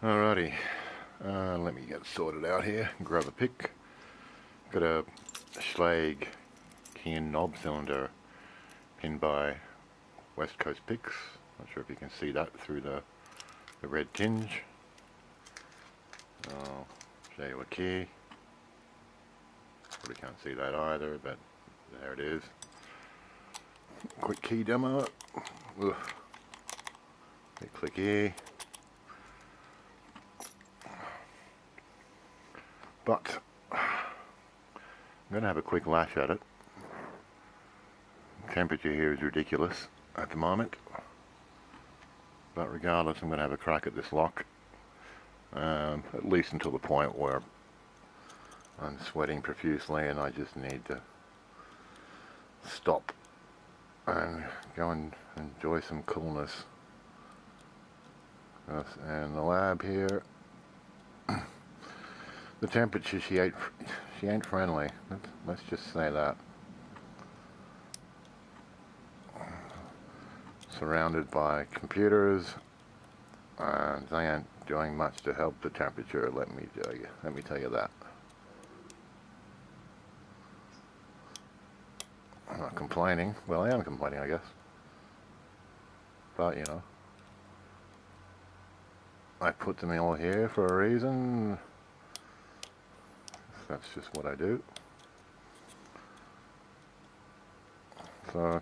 Alrighty, let me get sorted out here. Grab a pick. Got a Schlage key and knob cylinder pinned by West Coast Picks. Not sure if you can see that through the red tinge. I'll show you a key. Probably can't see that either, but there it is. Quick key demo. Ugh. Click here. But I'm going to have a quick lash at it. The temperature here is ridiculous at the moment. But regardless, I'm going to have a crack at this lock. At least until the point where I'm sweating profusely and I just need to stop and go and enjoy some coolness. And the lab here, the temperature, she ain't friendly. Let's just say that. Surrounded by computers, and they ain't doing much to help the temperature. Let me tell you that. I'm not complaining. Well, I am complaining, I guess. But you know, I put them all here for a reason. That's just what I do. So,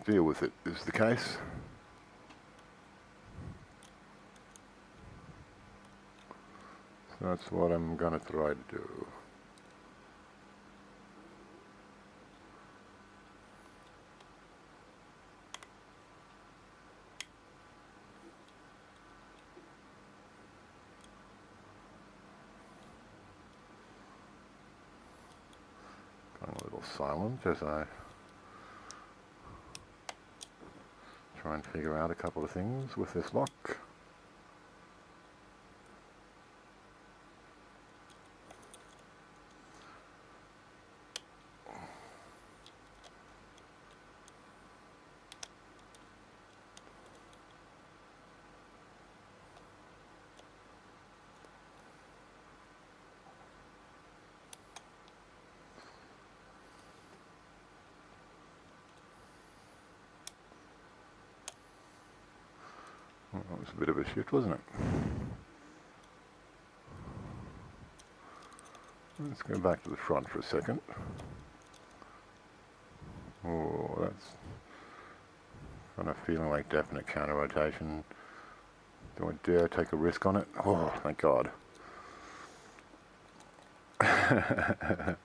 deal with it is the case. So that's what I'm gonna try to do. Going a little silent as I try and figure out a couple of things with this lock. Well, that was a bit of a shift, wasn't it? Let's go back to the front for a second. Oh, that's kind of feeling like definite counter rotation. Do I dare take a risk on it? Oh, thank God. A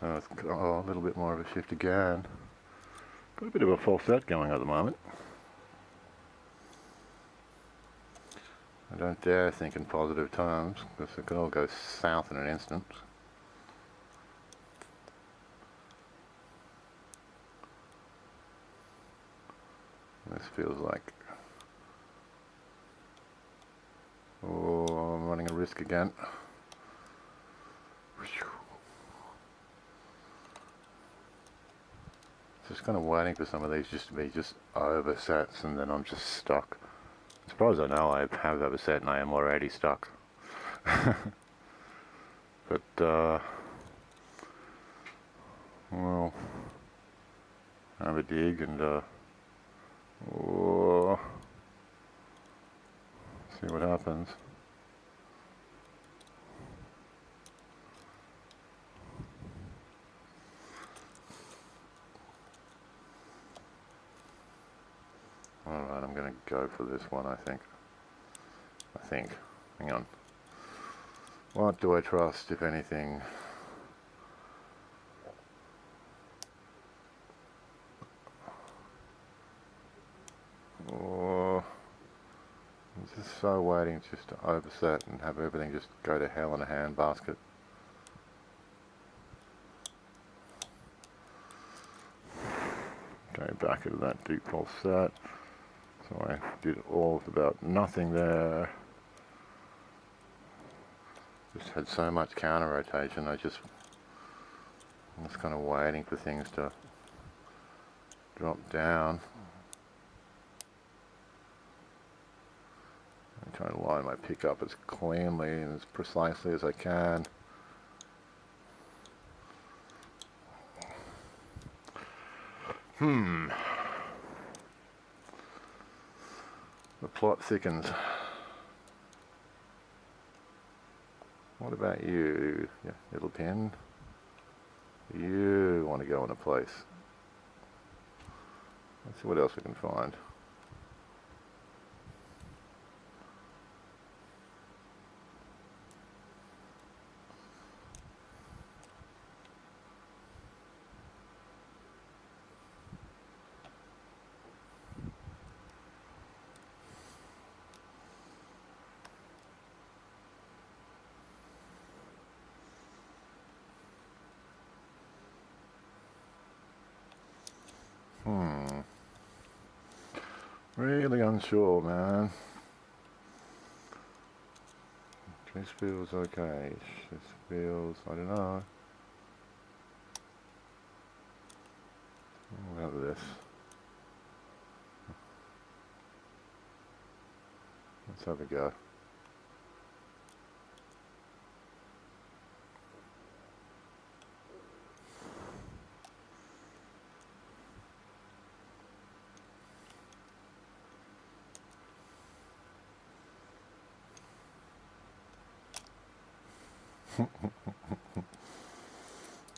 little bit more of a shift again. Got a bit of a false set going at the moment. I don't dare think in positive terms, because it could all go south in an instant. This feels like... oh, I'm running a risk again. Just kind of waiting for some of these just to be just oversets, and then I'm just stuck. As far as I know, I have overset and I am already stuck. But, well, have a dig and, oh, see what happens. Alright, I'm going to go for this one, I think. Hang on. What do I trust, if anything? Oh, I'm just so waiting just to overset and have everything just go to hell in a handbasket. Okay, back into that deep false set. So I did all of about nothing there. Just had so much counter rotation, I was kind of waiting for things to drop down. trying to line my pick up as cleanly and as precisely as I can. The plot thickens. What about you, little pin? You want to go in a place. Let's see what else we can find. Really unsure, man. This feels okay. This feels, I don't know. What about this? Let's have a go.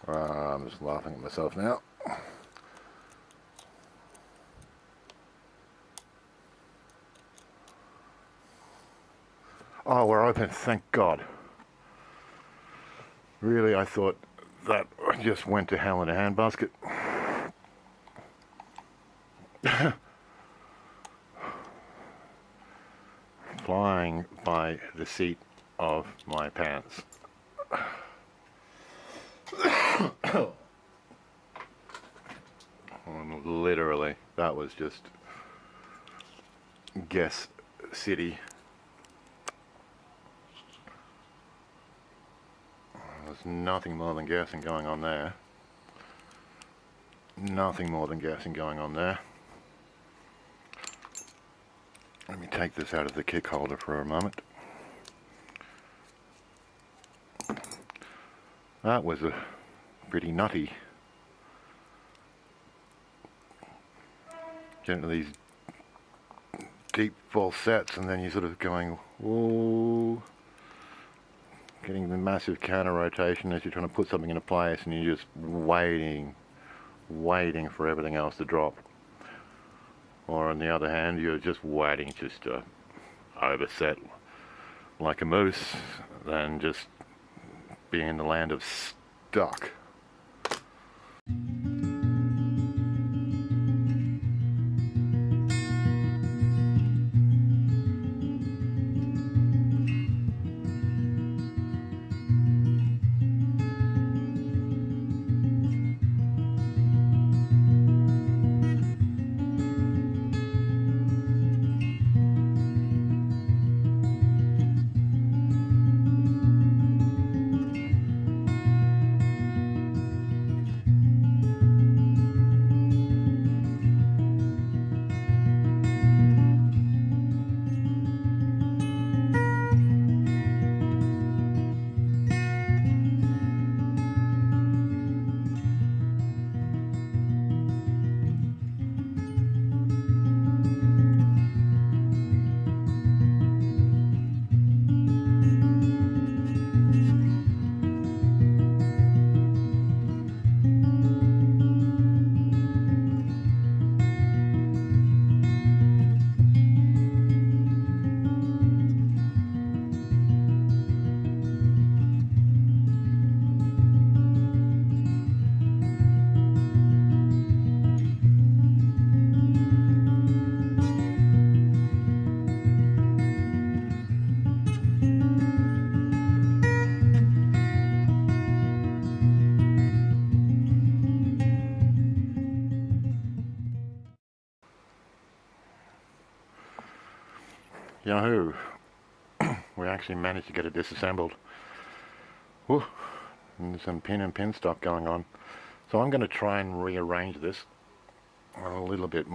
I'm just laughing at myself now. Oh, we're open, thank God. Really, I thought that just went to hell in a handbasket. Flying by the seat of my pants. Literally, that was just guess city. There's nothing more than guessing going on there. Nothing more than guessing going on there. Let me take this out of the kick holder for a moment. That was a pretty nutty. Get into these deep falsets and then you're sort of going, whoa. Getting the massive counter rotation as you're trying to put something into place and you're just waiting for everything else to drop. Or on the other hand, you're just waiting just to overset like a moose, then just be in the land of stuck. Yahoo! We actually managed to get it disassembled. Whew. And there's some pin and pin stuff going on. So I'm going to try and rearrange this a little bit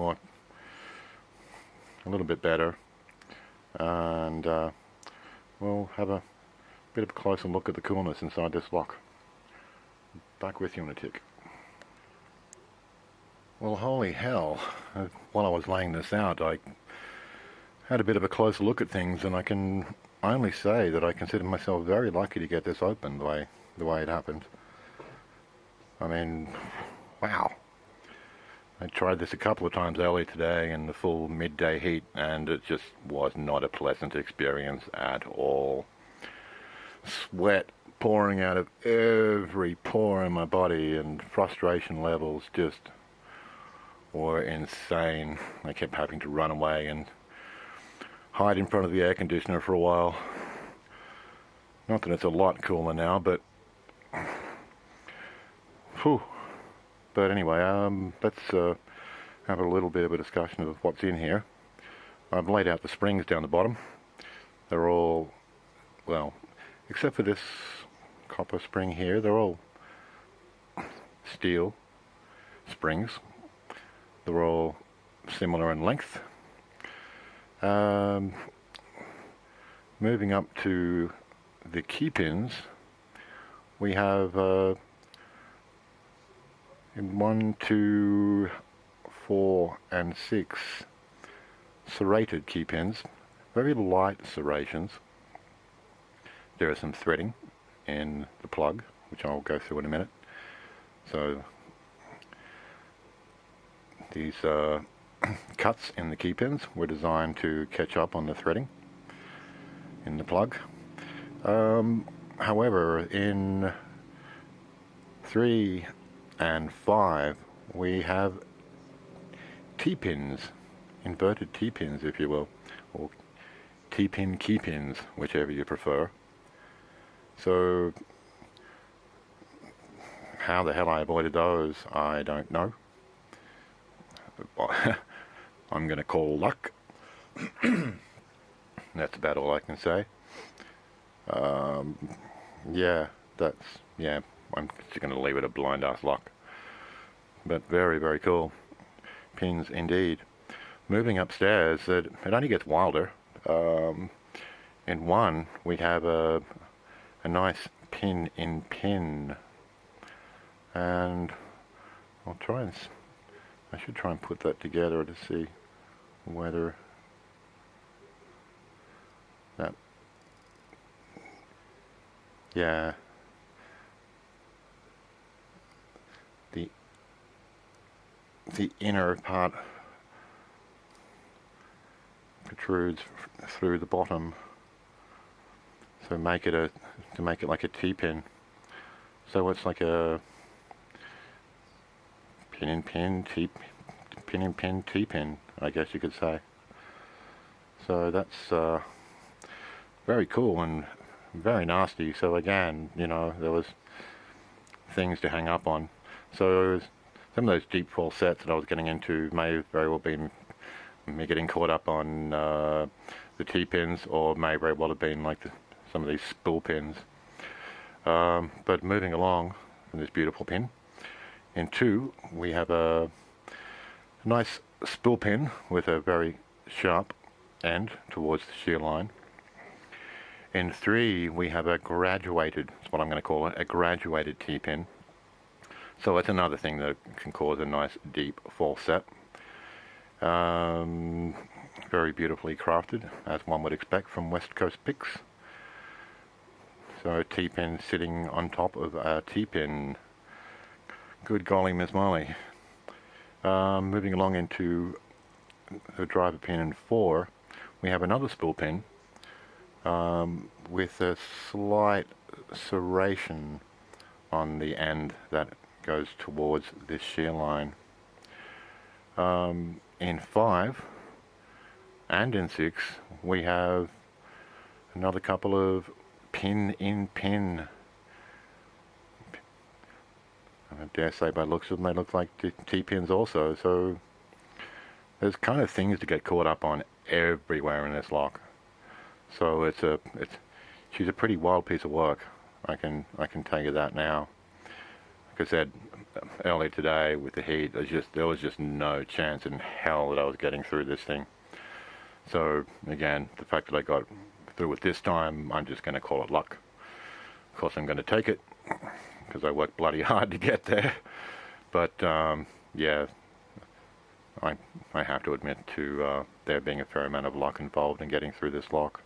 better. and we'll have a bit of a closer look at the coolness inside this lock. Back with you in a tick. Well, holy hell, while I was laying this out, I had a bit of a closer look at things, and I can only say that I consider myself very lucky to get this open the way it happened. I mean, wow. I tried this a couple of times earlier today in the full midday heat, and it just was not a pleasant experience at all. Sweat pouring out of every pore in my body, and frustration levels just were insane. I kept having to run away and hide in front of the air conditioner for a while. Not that it's a lot cooler now, but whew. But anyway, let's have a little bit of a discussion of what's in here. I've laid out the springs down the bottom. They're all, well, except for this copper spring here, they're all steel springs. They're all similar in length. Moving up to the key pins, we have 1, 2, 4, and 6 serrated key pins, very light serrations. There is some threading in the plug, which I'll go through in a minute. So these cuts in the key pins were designed to catch up on the threading in the plug. However, in 3 and 5 we have T-pins, inverted T-pins if you will, or T-pin key pins, whichever you prefer. So how the hell I avoided those, I don't know. I'm going to call luck. That's about all I can say. Yeah, I'm just going to leave it a blind ass luck. But very, very cool pins indeed. Moving upstairs, it only gets wilder. In one, we have a nice pin in pin, and I'll try and I should try and put that together to see whether that, yeah, the inner part protrudes through the bottom, so make it like a T-pin. So it's like a pin in pin T-pin, I guess you could say. So that's very cool and very nasty. So again, you know, there was things to hang up on. So some of those deep fall sets that I was getting into may very well been me getting caught up on the T-pins, or may very well have been like some of these spool pins. But moving along from this beautiful pin, in 2 we have a nice spool pin with a very sharp end towards the shear line. In 3 we have a graduated, that's what I'm going to call it, a graduated T-pin. So it's another thing that can cause a nice deep fall set. Very beautifully crafted, as one would expect from West Coast picks. So a T-pin sitting on top of a T-pin. Good golly, Miss Molly. Moving along into the driver pin in 4, we have another spool pin with a slight serration on the end that goes towards this shear line. In 5 and in 6 we have another couple of pin in pin. I dare say by looks of them they look like T-pins also. So there's kind of things to get caught up on everywhere in this lock. So she's a pretty wild piece of work. I can tell you that now. Like I said earlier today with the heat, there was just no chance in hell that I was getting through this thing. So again, the fact that I got through it this time, I'm just going to call it luck. Of course I'm going to take it, because I worked bloody hard to get there. But yeah, I have to admit to there being a fair amount of luck involved in getting through this lock.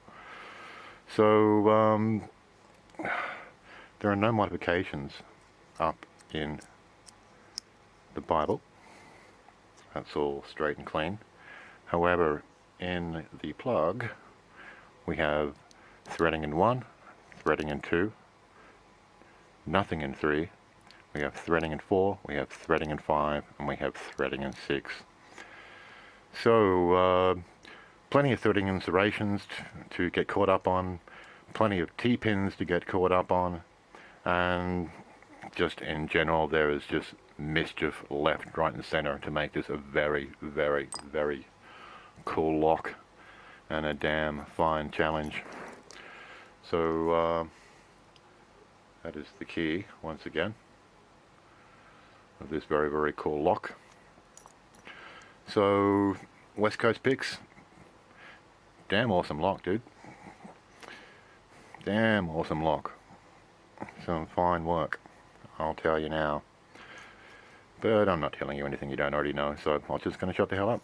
So there are no modifications up in the Bible. That's all straight and clean. However, in the plug, we have threading in 1, threading in 2, nothing in 3, we have threading in 4, we have threading in 5, and we have threading in 6. So, plenty of threading and serrations to get caught up on, plenty of T-pins to get caught up on, and just in general there is just mischief left, right and center to make this a very, very, very cool lock and a damn fine challenge. So that is the key, once again, of this very, very cool lock. So West Coast picks, damn awesome lock, dude. Damn awesome lock. Some fine work, I'll tell you now. But I'm not telling you anything you don't already know, so I'm just going to shut the hell up.